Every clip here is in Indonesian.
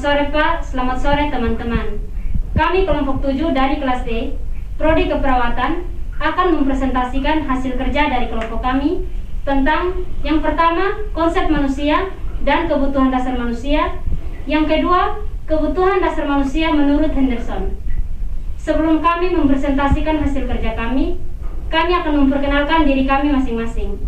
sore Pak, selamat sore teman-teman. Kami kelompok 7 dari kelas D, Prodi Keperawatan, akan mempresentasikan hasil kerja dari kelompok kami tentang yang pertama, konsep manusia dan kebutuhan dasar manusia. Yang kedua, kebutuhan dasar manusia menurut Henderson. Sebelum kami mempresentasikan hasil kerja kami akan memperkenalkan diri kami masing-masing.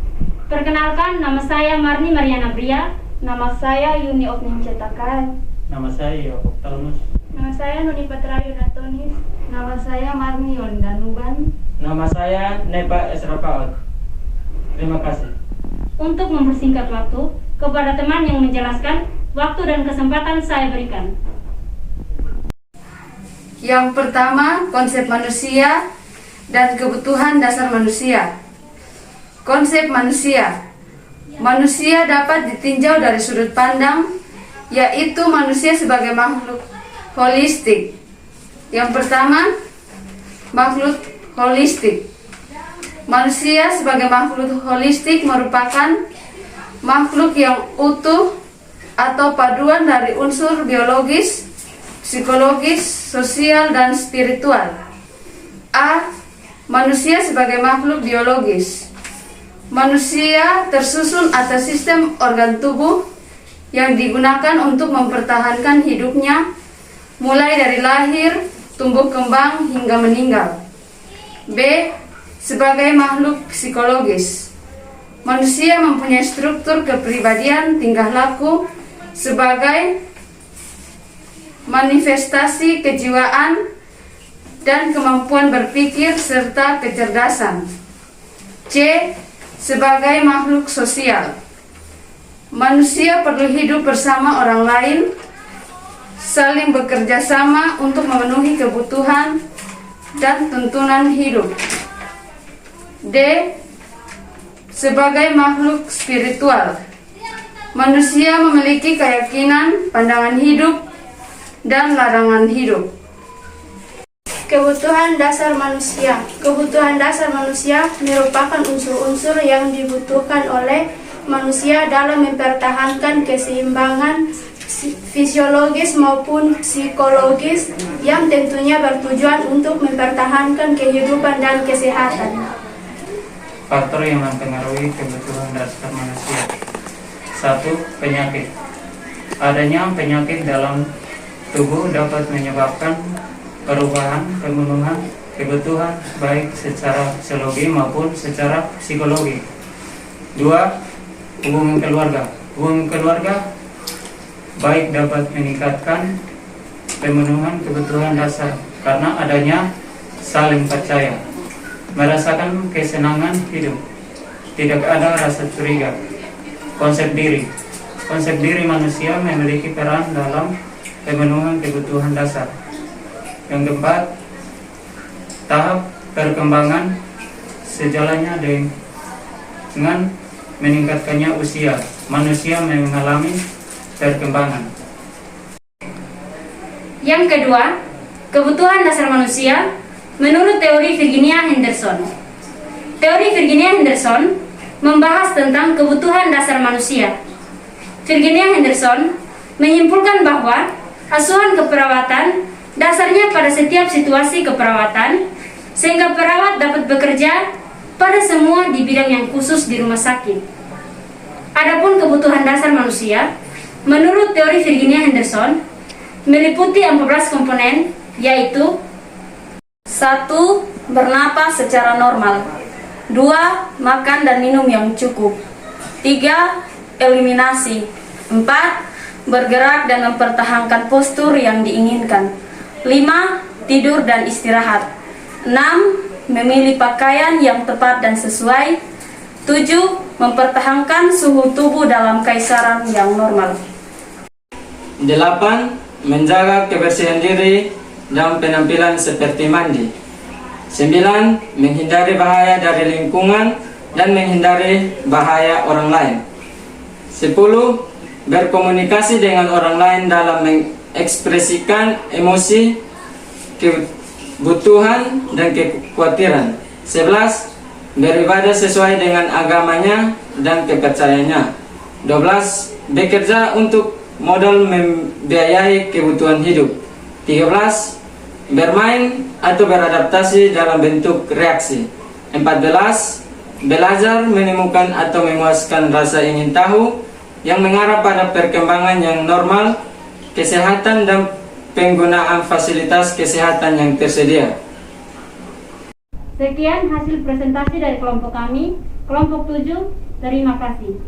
Perkenalkan, nama saya Marni Mariana Bria. Nama saya Yuni Okning Cetakai. Nama saya Yoko Talmus. Nama saya Nuni Patra Yunatonis. Nama saya Marni Yondanuban. Nama saya Nepa Esrapaot. Terima kasih. Untuk mempersingkat waktu, kepada teman yang menjelaskan, waktu dan kesempatan saya berikan. Yang pertama, konsep manusia dan kebutuhan dasar manusia. Konsep manusia. Manusia dapat ditinjau dari sudut pandang, yaitu manusia sebagai makhluk holistik. Yang pertama, makhluk holistik. Manusia sebagai makhluk holistik merupakan makhluk yang utuh atau paduan dari unsur biologis, psikologis, sosial, dan spiritual. A. Manusia sebagai makhluk biologis. Manusia tersusun atas sistem organ tubuh yang digunakan untuk mempertahankan hidupnya, mulai dari lahir, tumbuh kembang, hingga meninggal. B. Sebagai makhluk psikologis. Manusia mempunyai struktur kepribadian, tingkah laku sebagai manifestasi kejiwaan dan kemampuan berpikir serta kecerdasan. C. Sebagai makhluk sosial. Manusia perlu hidup bersama orang lain, saling bekerja sama untuk memenuhi kebutuhan dan tuntunan hidup. D. Sebagai makhluk spiritual. Manusia memiliki keyakinan, pandangan hidup, dan larangan hidup. Kebutuhan dasar manusia. Kebutuhan dasar manusia merupakan unsur-unsur yang dibutuhkan oleh manusia dalam mempertahankan keseimbangan fisiologis maupun psikologis yang tentunya bertujuan untuk mempertahankan kehidupan dan kesehatan. Faktor yang mempengaruhi kebutuhan dasar manusia. 1. Penyakit. Adanya penyakit dalam tubuh dapat menyebabkan perubahan pemenuhan kebutuhan baik secara fisiologi maupun secara psikologi. 2. Hubungan keluarga. Hubungan keluarga baik dapat meningkatkan pemenuhan kebutuhan dasar karena adanya saling percaya, merasakan kesenangan hidup, tidak ada rasa curiga. Konsep diri. Konsep diri manusia memiliki peran dalam pemenuhan kebutuhan dasar. Yang keempat, tahap perkembangan sejalannya dengan meningkatkannya usia, manusia mengalami perkembangan. Yang kedua, kebutuhan dasar manusia menurut teori Virginia Henderson. Teori Virginia Henderson membahas tentang kebutuhan dasar manusia. Virginia Henderson menyimpulkan bahwa asuhan keperawatan dasarnya pada setiap situasi keperawatan, sehingga perawat dapat bekerja pada semua di bidang yang khusus di rumah sakit. Adapun kebutuhan dasar manusia, menurut teori Virginia Henderson, meliputi 14 komponen, yaitu 1. Bernapas secara normal. 2. Makan dan minum yang cukup. 3. Eliminasi. 4. Bergerak dan mempertahankan postur yang diinginkan. 5. Tidur dan istirahat. 6. Memilih pakaian yang tepat dan sesuai. 7. Mempertahankan suhu tubuh dalam kaisaran yang normal. 8. Menjaga kebersihan diri dan penampilan seperti mandi. 9. Menghindari bahaya dari lingkungan dan menghindari bahaya orang lain. 10. Berkomunikasi dengan orang lain dalam mengekspresikan emosi, kebutuhan, dan kekhawatiran. 11. Beribadah sesuai dengan agamanya dan kepercayaannya. 12. Bekerja untuk modal membiayai kebutuhan hidup. 13. Bermain atau beradaptasi dalam bentuk reaksi. 14. Belajar menemukan atau memuaskan rasa ingin tahu yang mengarah pada perkembangan yang normal, kesehatan dan penggunaan fasilitas kesehatan yang tersedia. Sekian hasil presentasi dari kelompok kami, kelompok 7. Terima kasih.